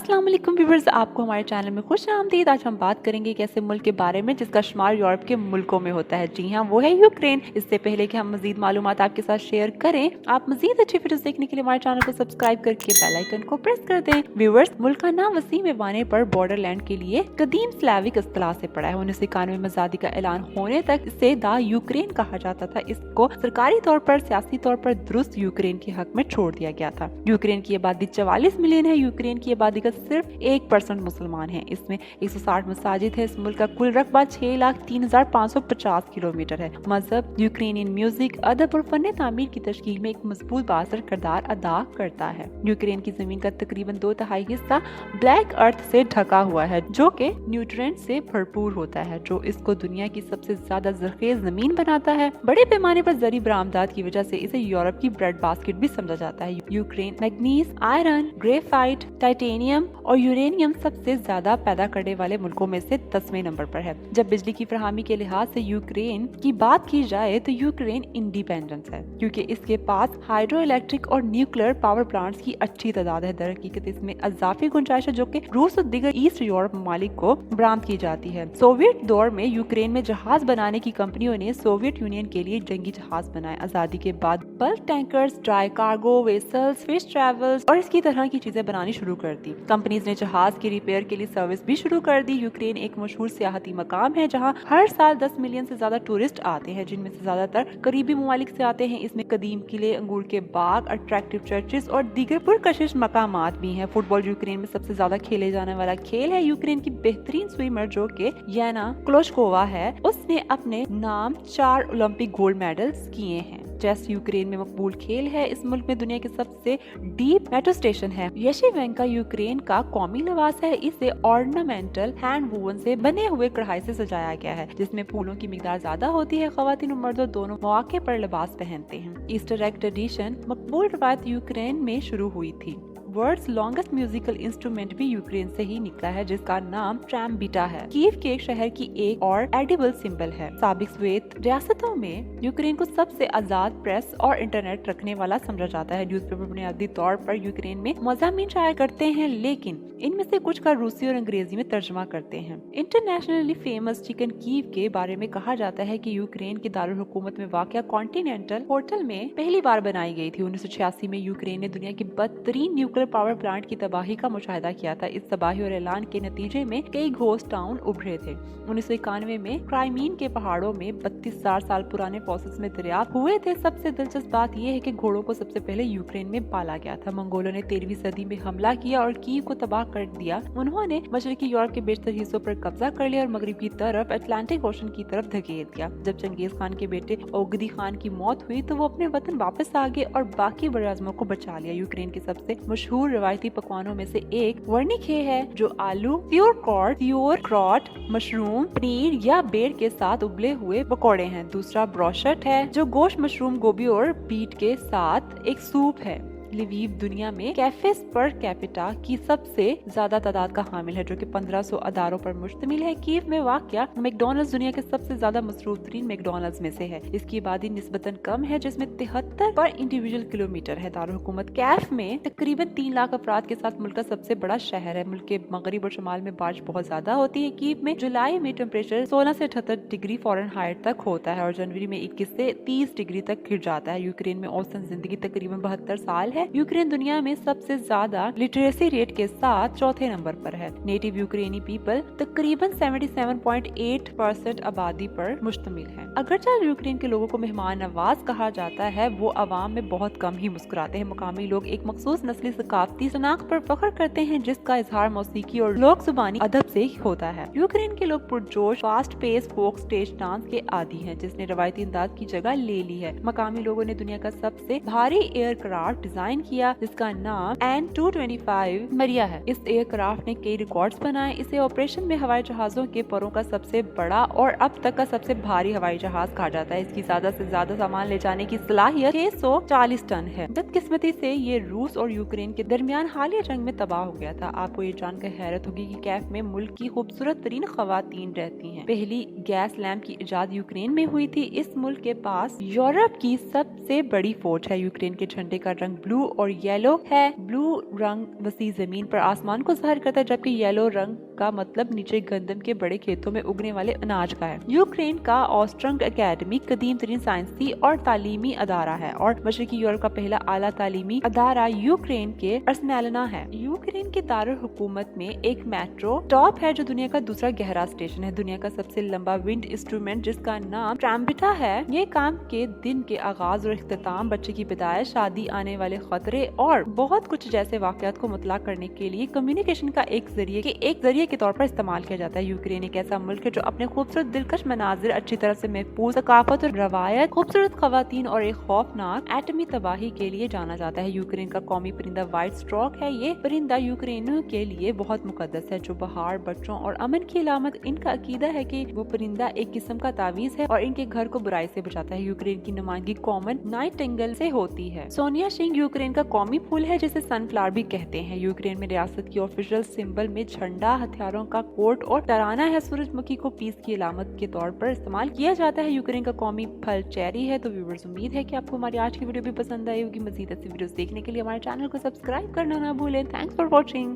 अस्सलाम वालेकुम व्यूअर्स, आपको हमारे चैनल में खुश आमदीद। आज हम बात करेंगे एक ऐसे मुल्क के बारे में जिसका शुमार यूरोप के मुल्कों में होता है। जी हाँ, वो है यूक्रेन। इससे पहले कि हम मजीद मालूमात आपके साथ शेयर करें, आप मजीद अच्छी वीडियोस देखने के लिए हमारे चैनल को सब्सक्राइब करके बेल आइकन को प्रेस कर दें। व्यूअर्स, मुल्क का नाम वसीम पैमाने पर बॉर्डरलैंड के लिए कदीम स्लाविक इस्तिलाह से पड़ा है। 1991 में आजादी का ऐलान होने तक इसे द यूक्रेन कहा जाता था। इसको सरकारी तौर पर सियासी तौर पर दुरुस्त यूक्रेन के हक में छोड़ दिया गया था। यूक्रेन की आबादी 44 मिलियन है। यूक्रेन की आबादी का सिर्फ 1% मुसलमान है। इसमें 160 मसाजिद है। इस मुल्क का कुल रकबा 6,03,550 किलोमीटर है। मजहब यूक्रेनियन म्यूजिक, अदब और फन तामीर की तश्कील में एक मजबूत बासर किरदार अदा करता है। यूक्रेन की जमीन का तकरीबन 2/3 हिस्सा ब्लैक अर्थ से ढका हुआ है, जो कि न्यूट्रिएंट से भरपूर होता है, जो इसको दुनिया की सबसे ज्यादा जरखेज जमीन बनाता है। बड़े पैमाने पर जरी बरामदात की वजह से इसे यूरोप की ब्रेड बास्केट भी समझा जाता है। Ukraine manganese, iron, graphite, titanium और यूरेनियम सबसे ज्यादा पैदा करने वाले मुल्कों में से 10वें नंबर पर है। जब बिजली की फराहमी के लिहाज से यूक्रेन की बात की जाए तो यूक्रेन इंडिपेंडेंस है, क्योंकि इसके पास हाइड्रो इलेक्ट्रिक और न्यूक्लियर पावर प्लांट्स की अच्छी तादाद है। दर हकीकत इसमें अजाफी गुंजाइश है, जो कि रूस और दीगर ईस्ट यूरोप ममालिक को बरामद की जाती है। सोवियत दौर में यूक्रेन में जहाज बनाने की कंपनियों ने सोवियत यूनियन के लिए जंगी जहाज बनाए। आजादी के बाद bulk tankers, dry cargo vessels, fish travels और इसकी तरह की चीजें बनानी शुरू कर दी। कंपनीज ने जहाज की रिपेयर के लिए सर्विस भी शुरू कर दी। यूक्रेन एक मशहूर सियाहती मकाम है, जहां हर साल 10 मिलियन से ज्यादा टूरिस्ट आते हैं, जिनमें से ज्यादातर करीबी ममालिक से आते हैं। इसमें कदीम किले, अंगूर के बाग, अट्रैक्टिव चर्चेस और दीगर पुरकशिश मकामात भी हैं। फुटबॉल यूक्रेन में सबसे ज्यादा खेले जाने वाला खेल है। यूक्रेन की बेहतरीन स्विमर जो कि याना क्लोशकोवा है, उसने अपने नाम 4 ओलंपिक गोल्ड मेडल्स किए हैं। चेस यूक्रेन में मकबूल खेल है। इस मुल्क में दुनिया के सबसे डीप मेट्रो स्टेशन है। यशिवेंका यूक्रेन का कौमी लिबास है। इसे ऑर्नामेंटल हैंड वूवन से बने हुए कढ़ाई से सजाया गया है, जिसमें फूलों की मिकदार ज्यादा होती है। खवातीन और मर्द दोनों मौके पर लिबास पहनते हैं। ईस्टर एग ट्रेडिशन मकबूल रवायत यूक्रेन में शुरू हुई थी। वर्ल्ड्स लॉन्गेस्ट म्यूजिकल इंस्ट्रूमेंट भी यूक्रेन से ही निकला है, जिसका नाम ट्रैम्बिटा है। कीव के एक शहर की एक और एडिबल सिंबल है। साबिक स्वेत रियासतों में यूक्रेन को सबसे आजाद प्रेस और इंटरनेट रखने वाला समझा जाता है। न्यूज़पेपर बुनियादी तौर पर यूक्रेन में मज़ामीन शाया करते हैं, लेकिन इनमें से कुछ का रूसी और अंग्रेजी में तर्जमा करते हैं। इंटरनेशनली फेमस चिकन कीव के बारे में कहा जाता है कि यूक्रेन के दारुल हुकूमत में वाक़या कॉन्टिनेंटल होटल में पहली बार बनाई गई थी। 1986 में यूक्रेन ने दुनिया की बदतरीन न्यूक्लियर पावर प्लांट की तबाही का मुशाहिदा किया था। इस तबाही और ऐलान के नतीजे में कई घोस्ट टाउन उभरे थे। 1991 में क्राइमीन के पहाड़ों में 32,000 साल पुराने फॉसिल्स में दरियाफ्त हुए थे। सबसे दिलचस्प बात यह है कि घोड़ों को सबसे पहले यूक्रेन में पाला गया था। मंगोलों ने 13वीं सदी में हमला किया और कीव को तबाह कर दिया। उन्होंने मशरकी यूरोप के बेशतर हिस्सों पर कब्जा कर लिया और मगरिब की तरफ अटलांटिक ओशन की तरफ धकेल दिया। जब चंगेज खान के बेटे ओगदी खान की मौत हुई तो वो अपने वतन वापस आ गए और बाकी बड़े आजमों को बचा लिया। यूक्रेन के सबसे मशहूर रवायती पकवानों में से एक वर्निखे है, जो आलू, त्योरक्रॉट, मशरूम, पनीर या बेर के साथ उबले हुए पकौड़े हैं। दूसरा ब्रोशट है, जो गोश्त, मशरूम, गोभी और बीट के साथ एक सूप है। लिवीव दुनिया में कैफेस पर कैपिटा की सबसे ज्यादा तादाद का हामिल है, जो कि 1500 अदारों पर मुश्तमिल है। कीव में वाक़या मैकडॉनल्ड्स दुनिया के सबसे ज्यादा मसरूफ तरीन मैकडॉनल्ड्स में से है। इसकी आबादी निस्बतन कम है, जिसमें 73 पर इंडिविजुअल किलोमीटर है। दारुल हुकूमत कैफ में तकरीबन 3 लाख अफराद के साथ मुल्क का सबसे बड़ा शहर है। मुल्क के मगरिब और शमाल में बारिश बहुत ज्यादा होती है। कीव में जुलाई में टेम्परेचर 16 से 78 डिग्री फ़ारेनहाइट तक होता है और जनवरी में 21 से 30 डिग्री तक गिर जाता है। यूक्रेन में औसतन जिंदगी तकरीबन 72 साल है। यूक्रेन दुनिया में सबसे ज्यादा लिटरेसी रेट के साथ चौथे नंबर पर है। नेटिव यूक्रेनी पीपल तकरीबन 77.8% आबादी पर मुश्तमिल है। अगरचे यूक्रेन के लोगों को मेहमान नवाज कहा जाता है, वो अवाम में बहुत कम ही मुस्कुराते हैं। मुकामी लोग एक मखसूस नस्ली सकाफती शनाख्त पर फख्र करते हैं, जिसका इजहार मौसीकी और लोक जुबानी अदब से होता है। यूक्रेन के लोग पुरजोश फास्ट पेस फोक स्टेज डांस के आदी हैं, जिसने रवायती अंदाज की जगह ले ली है। मकामी लोगों ने दुनिया का सबसे भारी एयरक्राफ्ट डिजाइन किया, जिसका नाम An-225 मरिया है। इस एयरक्राफ्ट ने कई रिकॉर्ड्स बनाए। इसे ऑपरेशन में हवाई जहाजों के परों का सबसे बड़ा और अब तक का सबसे भारी हवाई जहाज कहा जाता है। इसकी ज्यादा से ज्यादा सामान ले जाने की सलाहियत 640 टन है। बदकिस्मती से ये रूस और यूक्रेन के दरमियान हालिया जंग में तबाह हो गया था। आपको ये जानकर हैरत होगी कि कैफ में मुल्क की खूबसूरत तरीन खवातीन रहती हैं। पहली गैस लैंप की इजाद यूक्रेन में हुई थी। इस मुल्क के पास यूरोप की सबसे बड़ी फौज है। यूक्रेन के झंडे का रंग ब्लू ब्लू और येलो है। ब्लू रंग वसी जमीन पर आसमान को जाहिर करता है, जबकि येलो रंग का मतलब नीचे गंदम के बड़े खेतों में उगने वाले अनाज का है। यूक्रेन का ऑस्ट्रंग एकेडमी कदीम तरीन साइंसी और तालीमी अदारा है और मशरकी यूरोप का पहला आला तालीमी अदारा यूक्रेन के अर्सनेलना है। यूक्रेन के दारुल हुकूमत में एक मेट्रो स्टॉप है जो दुनिया का दूसरा गहरा स्टेशन है। दुनिया का सबसे लंबा विंड इंस्ट्रूमेंट जिसका नाम ट्रम्बिटा है। ये काम के दिन के आगाज और इख्तिताम, बच्चे की पैदाइश, शादी, आने वाले खतरे और बहुत कुछ जैसे वाकयात को मुतला करने के लिए कम्युनिकेशन का एक जरिए के तौर पर इस्तेमाल किया जाता है। यूक्रेन एक ऐसा मुल्क है जो अपने खूबसूरत दिलकश मनाजिर, अच्छी तरह से महफूज सकाफत और रवायत, खूबसूरत खवातीन और एक खौफनाक एटमी तबाही के लिए जाना जाता है। यूक्रेन का कौमी परिंदा व्हाइट स्ट्रॉक है। ये परिंदा यूक्रेनियों के लिए बहुत मुकद्दस है, जो बहार, बच्चों और अमन की अलामत। इनका अकीदा है कि वो परिंदा एक किस्म का तावीज है और इनके घर को बुराई से बचाता है। यूक्रेन की नुमाइंदगी कॉमन नाइटिंगेल से होती है। सोनिया सिंह यूक्रेन का कौमी फूल है जिसे सनफ्लावर भी कहते हैं। यूक्रेन में रियासत की ऑफिशियल सिंबल में झंडा, हथियारों का कोट और तराना है। सूरजमुखी को पीस की अलामत के तौर पर इस्तेमाल किया जाता है। यूक्रेन का कौमी फल चेरी है। तो व्यूअर्स, उम्मीद है कि आपको हमारी आज की वीडियो भी पसंद आई होगी। मजीद ऐसी वीडियोस देखने के लिए हमारे चैनल को सब्सक्राइब करना ना भूलें। Thanks for watching.